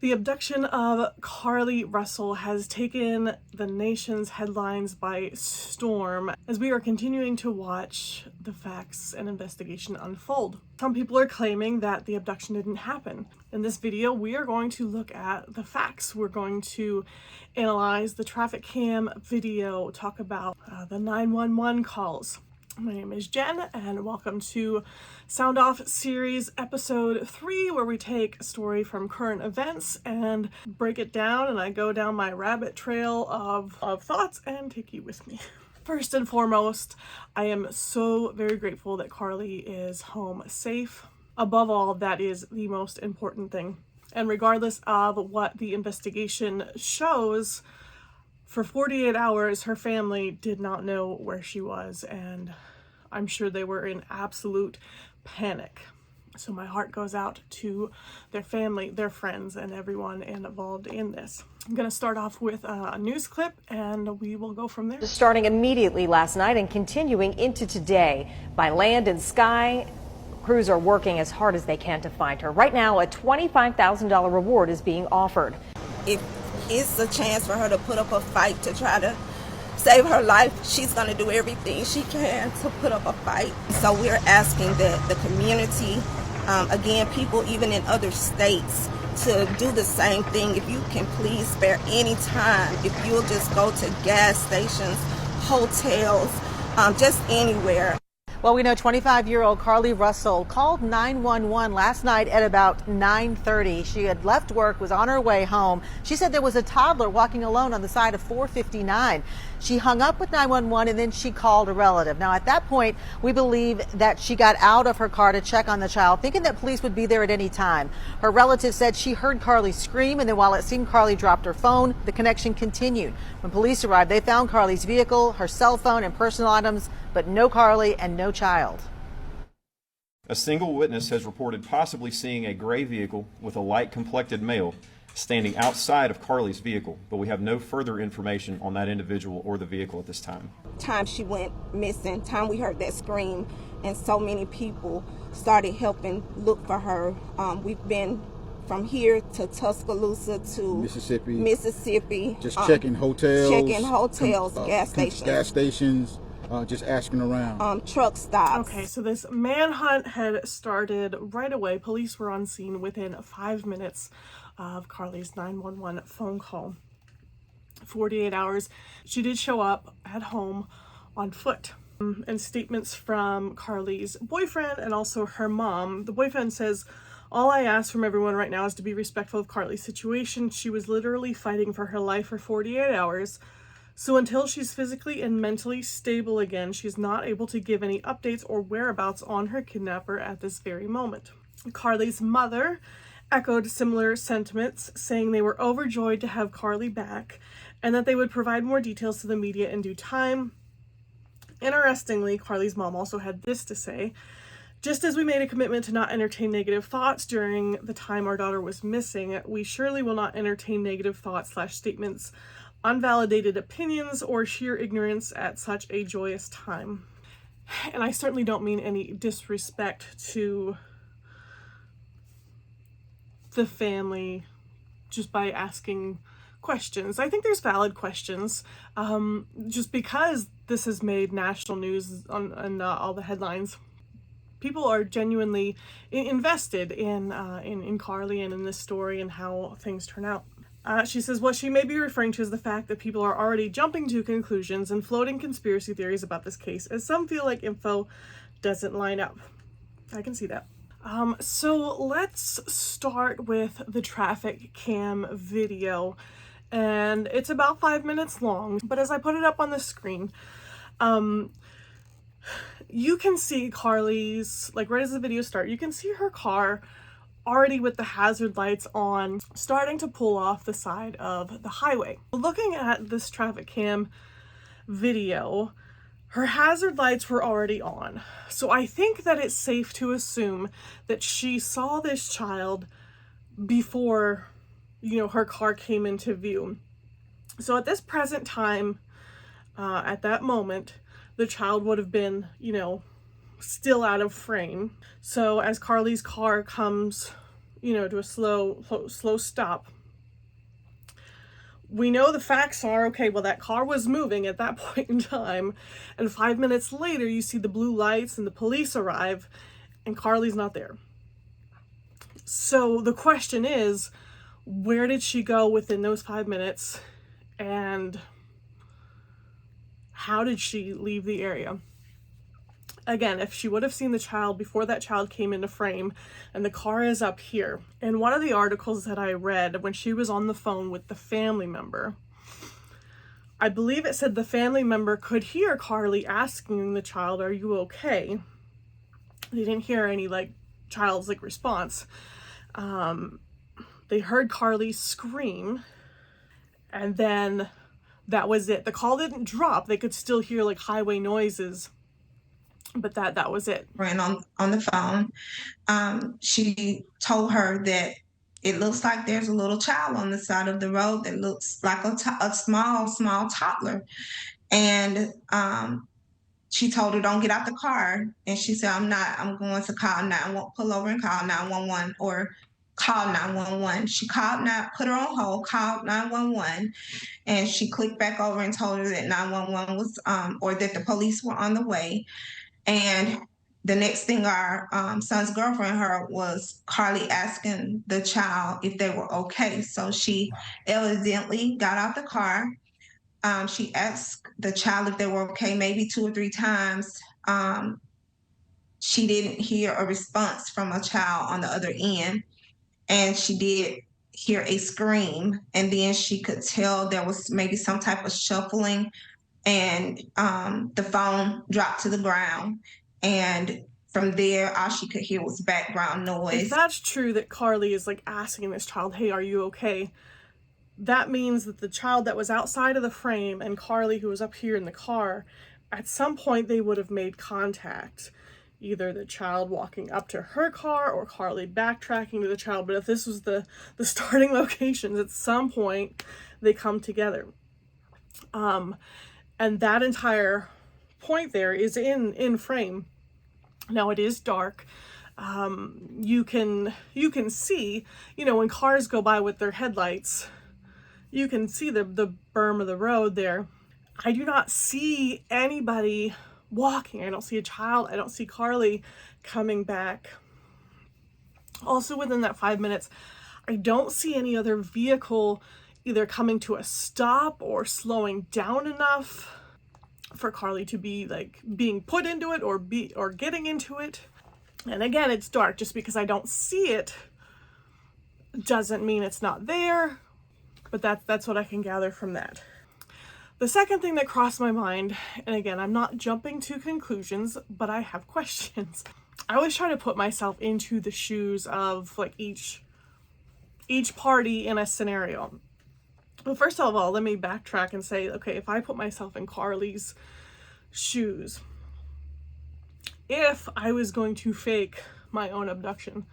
The abduction of CARLEE Russell has taken the nation's headlines by storm as we are continuing to watch the facts and investigation unfold. Some people are claiming that the abduction didn't happen. In this video, we are going to look at the facts. We're going to analyze the traffic cam video, talk about the 911 calls. My name is Jen, and welcome to Sound Off Series Episode 3, where we take a story from current events and break it down, and I go down my rabbit trail of thoughts and take you with me. First and foremost, I am so very grateful that CARLEE is home safe. Above all, that is the most important thing. And regardless of what the investigation shows, for 48 hours, her family did not know where she was, and I'm sure they were in absolute panic. So my heart goes out to their family, their friends, and everyone involved in this. I'm going to start off with a news clip, and we will go from there. Starting immediately last night and continuing into today, by land and sky, crews are working as hard as they can to find her. Right now, a $25,000 reward is being offered. It's a chance for her to put up a fight to try to save her life. She's going to do everything she can to put up a fight. So we're asking that the community, again, people even in other states, to do the same thing. If you can please spare any time, if you'll just go to gas stations, hotels, just anywhere. Well, we know 25-year-old CARLEE Russell called 911 last night at about 9:30. She had left work, was on her way home. She said there was a toddler walking alone on the side of 459. She hung up with 911 and then she called a relative. Now, at that point, we believe that she got out of her car to check on the child, thinking that police would be there at any time. Her relative said she heard CARLEE scream, and then while it seemed CARLEE dropped her phone, the connection continued. When police arrived, they found CARLEE's vehicle, her cell phone, and personal items, but no CARLEE and no child. A single witness has reported possibly seeing a gray vehicle with a light-complected male standing outside of CARLEE's vehicle, but we have no further information on that individual or the vehicle at this time. Time she went missing, time we heard that scream, and so many people started helping look for her. We've been from here to Tuscaloosa to Mississippi. Just checking hotels. Gas stations. Just asking around. Truck stops. Okay, so this manhunt had started right away. Police were on scene within 5 minutes of CARLEE's 911 phone call. 48 hours. She did show up at home on foot. And statements from CARLEE's boyfriend and also her mom. The boyfriend says, "All I ask from everyone right now is to be respectful of CARLEE's situation. She was literally fighting for her life for 48 hours. So until she's physically and mentally stable again, she's not able to give any updates or whereabouts on her kidnapper at this very moment." CARLEE's mother echoed similar sentiments, saying they were overjoyed to have CARLEE back and that they would provide more details to the media in due time. Interestingly, CARLEE's mom also had this to say: "Just as we made a commitment to not entertain negative thoughts during the time our daughter was missing, we surely will not entertain negative thoughts / statements, unvalidated opinions, or sheer ignorance at such a joyous time." And I certainly don't mean any disrespect to the family just by asking questions. I think there's valid questions. Just because this has made national news on all the headlines, people are genuinely invested in CARLEE and in this story and how things turn out. She says what she may be referring to is the fact that people are already jumping to conclusions and floating conspiracy theories about this case, as some feel like info doesn't line up. I can see that. So let's start with the traffic cam video, and it's about 5 minutes long, but as I put it up on the screen, you can see CARLEE's, like right as the video starts, you can see her car already with the hazard lights on, starting to pull off the side of the highway. Looking at this traffic cam video, her hazard lights were already on. So I think that it's safe to assume that she saw this child before, her car came into view. So at this present time, at that moment, the child would have been, still out of frame. So as CARLEE's car comes to a slow stop. We know the facts are, okay, well, that car was moving at that point in time, and 5 minutes later you see the blue lights and the police arrive, and CARLEE's not there. So the question is, where did she go within those 5 minutes, and how did she leave the area? Again, if she would have seen the child before that child came into frame, and the car is up here. In one of the articles that I read, when she was on the phone with the family member, I believe it said the family member could hear CARLEE asking the child, "Are you okay?" They didn't hear any child's response. They heard CARLEE scream, and then that was it. The call didn't drop. They could still hear highway noises, but that was it. Ran on the phone. She told her that it looks like there's a little child on the side of the road that looks like a small toddler. And she told her, "Don't get out the car." And she said, "I'm not. I'm going to call 911, pull over and call 911 or call 911. She put her on hold, called 911, and she clicked back over and told her that 911 was, or that the police were on the way. And the next thing our son's girlfriend heard was CARLEE asking the child if they were okay. So she evidently got out the car. She asked the child if they were okay, maybe 2 or 3 times. She didn't hear a response from a child on the other end, and she did hear a scream, and then she could tell there was maybe some type of shuffling, and the phone dropped to the ground, and from there all she could hear was background noise. If that's true that CARLEE is asking this child, "Hey, are you okay?" that means that the child that was outside of the frame and CARLEE, who was up here in the car, at some point they would have made contact. Either the child walking up to her car or CARLEE backtracking to the child. But if this was the starting locations, at some point they come together. And that entire point there is in frame. Now it is dark. You can see, when cars go by with their headlights, you can see the berm of the road there. I do not see anybody walking. I don't see a child. I don't see CARLEE coming back. Also within that 5 minutes, I don't see any other vehicle either coming to a stop or slowing down enough for CARLEE to be being put into it or getting into it. And again, it's dark. Just because I don't see it doesn't mean it's not there, but that's what I can gather from that. The second thing that crossed my mind, and again, I'm not jumping to conclusions, but I have questions. I always try to put myself into the shoes of each party in a scenario. Well, first of all, let me backtrack and say, okay, if I put myself in CARLEE's shoes, if I was going to fake my own abduction,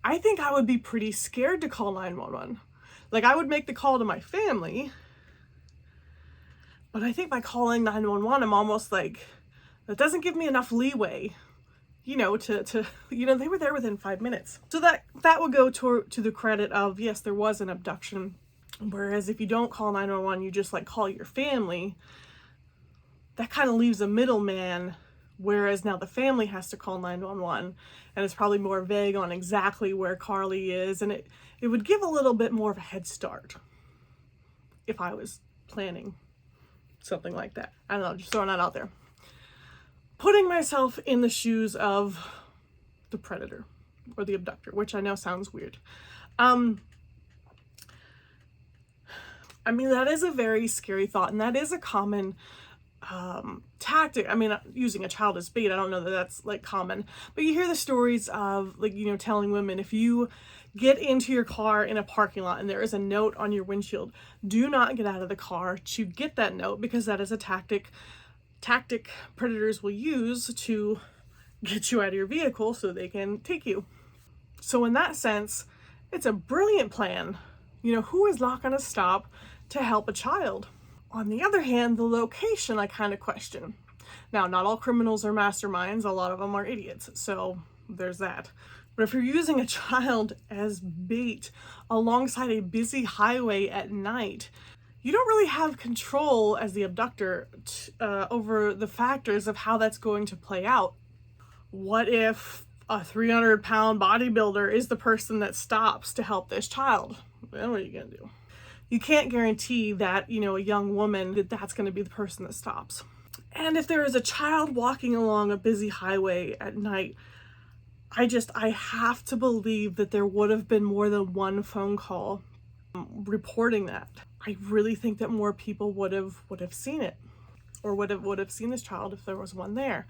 I think I would be pretty scared to call 911. I would make the call to my family, but I think by calling 911, I'm almost that doesn't give me enough leeway, they were there within 5 minutes. So that would go to the credit of, yes, there was an abduction. Whereas if you don't call 911, you just call your family, that kind of leaves a middleman. Whereas now the family has to call 911, and it's probably more vague on exactly where CARLEE is, and it would give a little bit more of a head start if I was planning something like that. I don't know, just throwing that out there. Putting myself in the shoes of the predator or the abductor, which I know sounds weird. That is a very scary thought, and that is a common tactic. Using a child as bait, I don't know that that's common, but you hear the stories of telling women, if you get into your car in a parking lot and there is a note on your windshield, do not get out of the car to get that note, because that is a tactic predators will use to get you out of your vehicle so they can take you. So in that sense, it's a brilliant plan. Who is not going to stop to help a child? On the other hand, the location I kind of question. Now, not all criminals are masterminds. A lot of them are idiots. So there's that. But if you're using a child as bait alongside a busy highway at night, you don't really have control as the abductor over the factors of how that's going to play out. What if a 300-pound bodybuilder is the person that stops to help this child? Then what are you going to do? You can't guarantee that, a young woman, that's going to be the person that stops. And if there is a child walking along a busy highway at night, I have to believe that there would have been more than one phone call reporting that. I really think that more people would have seen it, or would have seen this child if there was one there.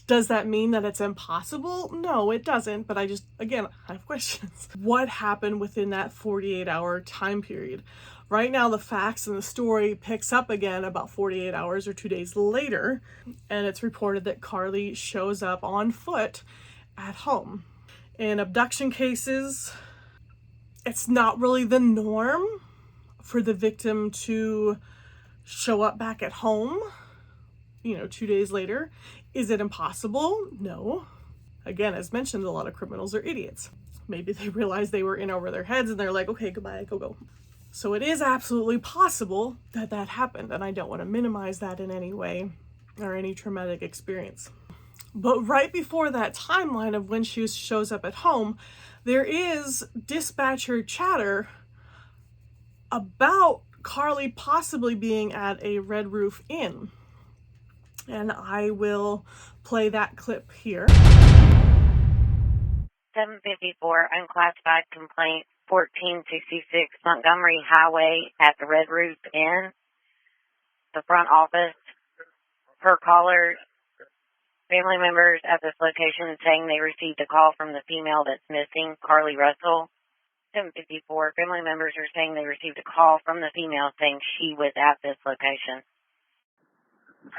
Does that mean that it's impossible? No, it doesn't, but I have questions. What happened within that 48-hour time period? Right now, the facts and the story picks up again about 48 hours or 2 days later, and it's reported that CARLEE shows up on foot at home. In abduction cases, it's not really the norm for the victim to show up back at home, 2 days later. Is it impossible? No. Again, as mentioned, a lot of criminals are idiots. Maybe they realized they were in over their heads and they're like, okay, goodbye, go. So it is absolutely possible that happened, and I don't want to minimize that in any way or any traumatic experience. But right before that timeline of when she shows up at home, there is dispatcher chatter about CARLEE possibly being at a Red Roof Inn. And I will play that clip here. 754 unclassified complaint, 1466 Montgomery Highway at the Red Roof Inn. The front office, per caller, family members at this location saying they received a call from the female that's missing, CARLEE Russell. 754 family members are saying they received a call from the female saying she was at this location.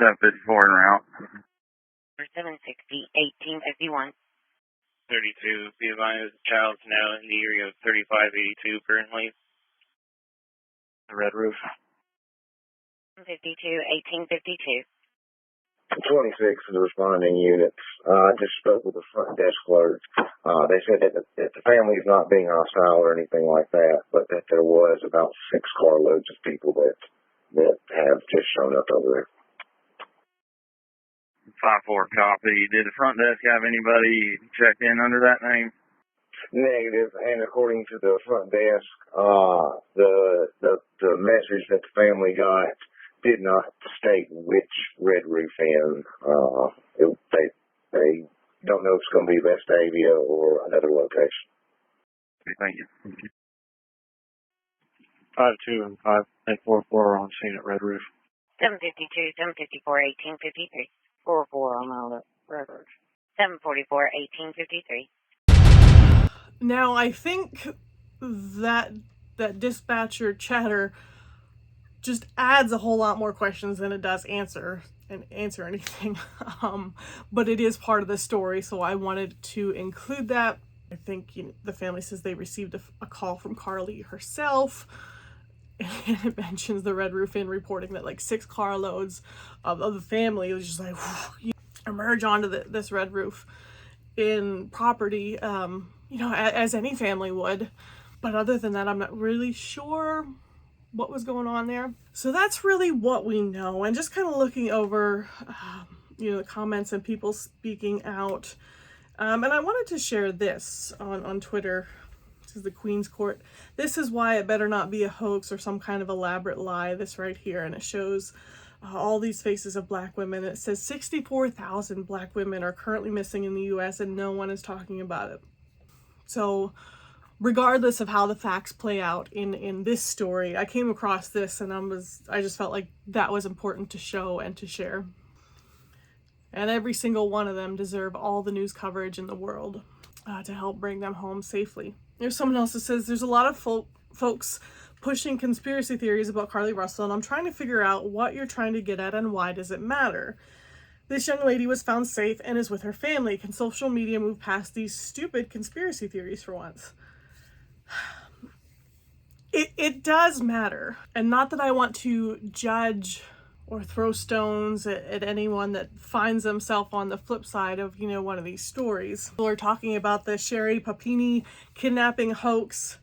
754 en route. 760 1851. 32, be advised, the child's now in the area of 3582 currently. The Red Roof. 52 1852. 26 of the responding units. I just spoke with the front desk clerk. They said that the family is not being hostile or anything like that, but that there was about 6 carloads of people that have just shown up over there. 5-4 copy. Did the front desk have anybody check in under that name? Negative, and according to the front desk, the message that the family got did not state which Red Roof Inn. They don't know if it's going to be Vestavia or another location. Thank you. 52 and 5844 on scene at Red Roof. 752 754 1853. 44 on the Red Roof. 744 1853. Now, I think that dispatcher chatter just adds a whole lot more questions than it does answer anything. But it is part of the story, so I wanted to include that. I think the family says they received a call from CARLEE herself, and it mentions the Red Roof Inn reporting that 6 carloads of the family was just emerge onto this Red Roof Inn property, as any family would. But other than that, I'm not really sure what was going on there. So that's really what we know. And just kind of looking over, the comments and people speaking out. And I wanted to share this on Twitter. This is the Queen's Court. This is why it better not be a hoax or some kind of elaborate lie. This right here. And it shows all these faces of Black women. It says 64,000 Black women are currently missing in the U.S. and no one is talking about it. So regardless of how the facts play out in this story, I came across this and I just felt like that was important to show and to share. And every single one of them deserve all the news coverage in the world to help bring them home safely. There's someone else that says there's a lot of folks pushing conspiracy theories about CARLEE Russell, and I'm trying to figure out what you're trying to get at and why does it matter. This young lady was found safe and is with her family. Can social media move past these stupid conspiracy theories for once? It does matter. And not that I want to judge or throw stones at anyone that finds themselves on the flip side of, one of these stories. People are talking about the Sherry Papini kidnapping hoax,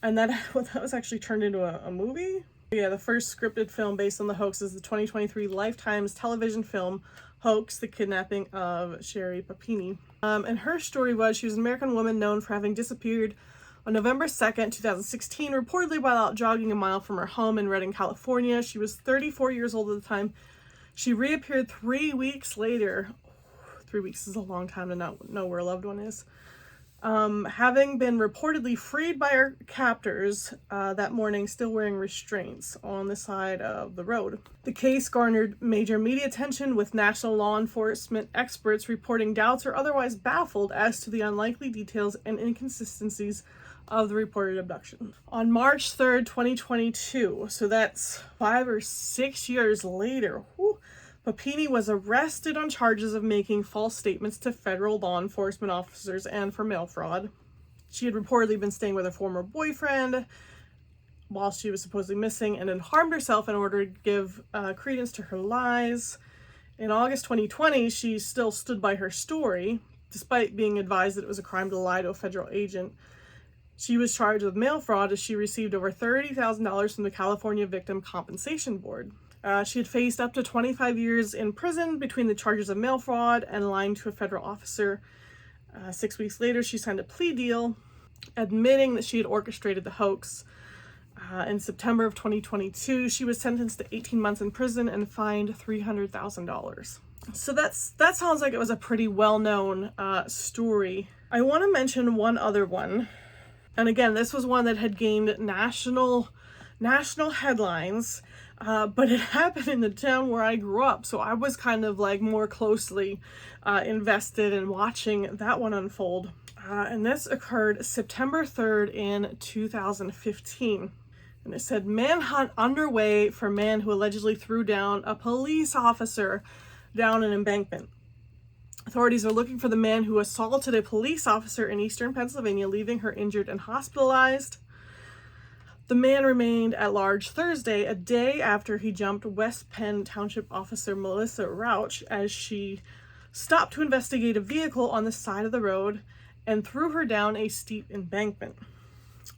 and that was actually turned into a movie. Yeah, the first scripted film based on the hoax is the 2023 Lifetime's television film Hoax, the Kidnapping of Sherry Papini. And her story was, she was an American woman known for having disappeared on November 2nd, 2016, reportedly while out jogging a mile from her home in Redding, California. She was 34 years old at the time. She reappeared 3 weeks later. 3 weeks is a long time to not know where a loved one is. Having been reportedly freed by her captors that morning, still wearing restraints on the side of the road. The case garnered major media attention, with national law enforcement experts reporting doubts or otherwise baffled as to the unlikely details and inconsistencies of the reported abduction. On March 3rd, 2022, so that's 5 or 6 years later, Papini was arrested on charges of making false statements to federal law enforcement officers and for mail fraud. She had reportedly been staying with her former boyfriend while she was supposedly missing, and then harmed herself in order to give credence to her lies. In August 2020, she still stood by her story, despite being advised that it was a crime to lie to a federal agent. She was charged with mail fraud as she received over $30,000 from the California Victim Compensation Board. She had faced up to 25 years in prison between the charges of mail fraud and lying to a federal officer. 6 weeks later, she signed a plea deal admitting that she had orchestrated the hoax. In September of 2022, she was sentenced to 18 months in prison and fined $300,000. So that sounds like it was a pretty well-known story. I want to mention one other one. And again, this was one that had gained national headlines, but it happened in the town where I grew up. So I was kind of like more closely invested in watching that one unfold. And this occurred September 3rd in 2015. And it said, manhunt underway for man who allegedly threw down a police officer down an embankment. Authorities are looking for the man who assaulted a police officer in eastern Pennsylvania, leaving her injured and hospitalized. The man remained at large Thursday, a day after he jumped West Penn Township Officer Melissa Rauch as she stopped to investigate a vehicle on the side of the road and threw her down a steep embankment.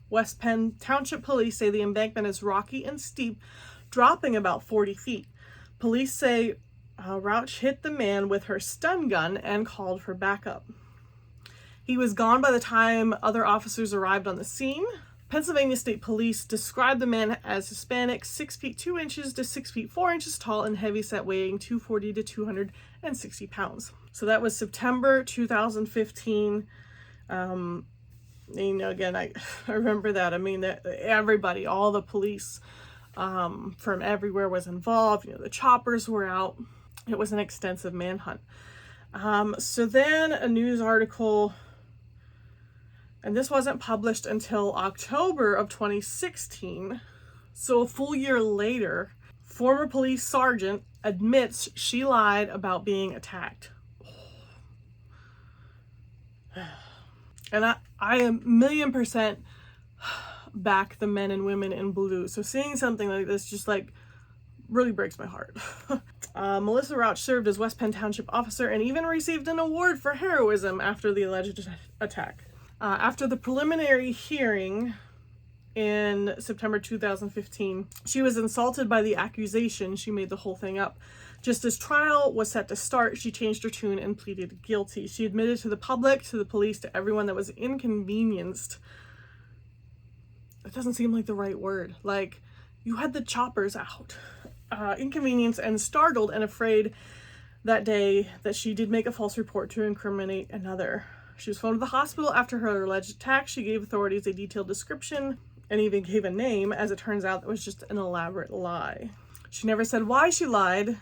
West Penn Township police say the embankment is rocky and steep, dropping about 40 feet. Police say Rauch hit the man with her stun gun and called for backup. He was gone by the time other officers arrived on the scene. Pennsylvania State Police described the man as Hispanic, 6 feet 2 inches to 6 feet 4 inches tall, and heavyset, weighing 240 to 260 pounds. So that was September 2015. Again, I remember that. I mean, that everybody, all the police from everywhere was involved. The choppers were out. It was an extensive manhunt. So then a news article, and this wasn't published until October of 2016. So a full year later, former police sergeant admits she lied about being attacked. And I am 1,000,000% back the men and women in blue. So seeing something like this just really breaks my heart. Melissa Rauch served as West Penn Township officer and even received an award for heroism after the alleged attack. After the preliminary hearing in September 2015, she was insulted by the accusation. She made the whole thing up. Just as trial was set to start, she changed her tune and pleaded guilty. She admitted to the public, to the police, to everyone that was inconvenienced. That doesn't seem like the right word. You had the choppers out. Inconvenienced and startled and afraid that day that she did make a false report to incriminate another. She was flown to the hospital after her alleged attack. She gave authorities a detailed description and even gave a name. As it turns out, that was just an elaborate lie. She never said why she lied,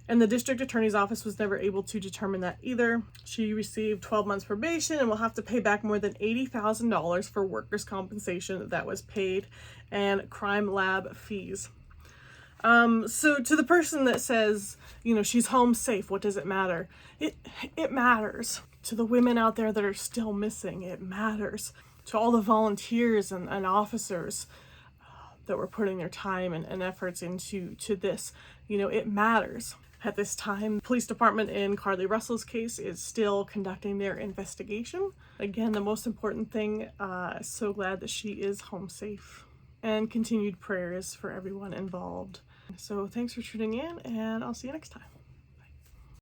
and the district attorney's office was never able to determine that either. She received 12 months probation and will have to pay back more than $80,000 for workers' compensation that was paid and crime lab fees. So to the person that says, she's home safe, what does it matter? It matters. To the women out there that are still missing, it matters. To all the volunteers and officers, that were putting their time and efforts into this. You know, it matters. At this time, the police department in CARLEE Russell's case is still conducting their investigation. Again, the most important thing, so glad that she is home safe. And continued prayers for everyone involved. So thanks for tuning in, and I'll see you next time.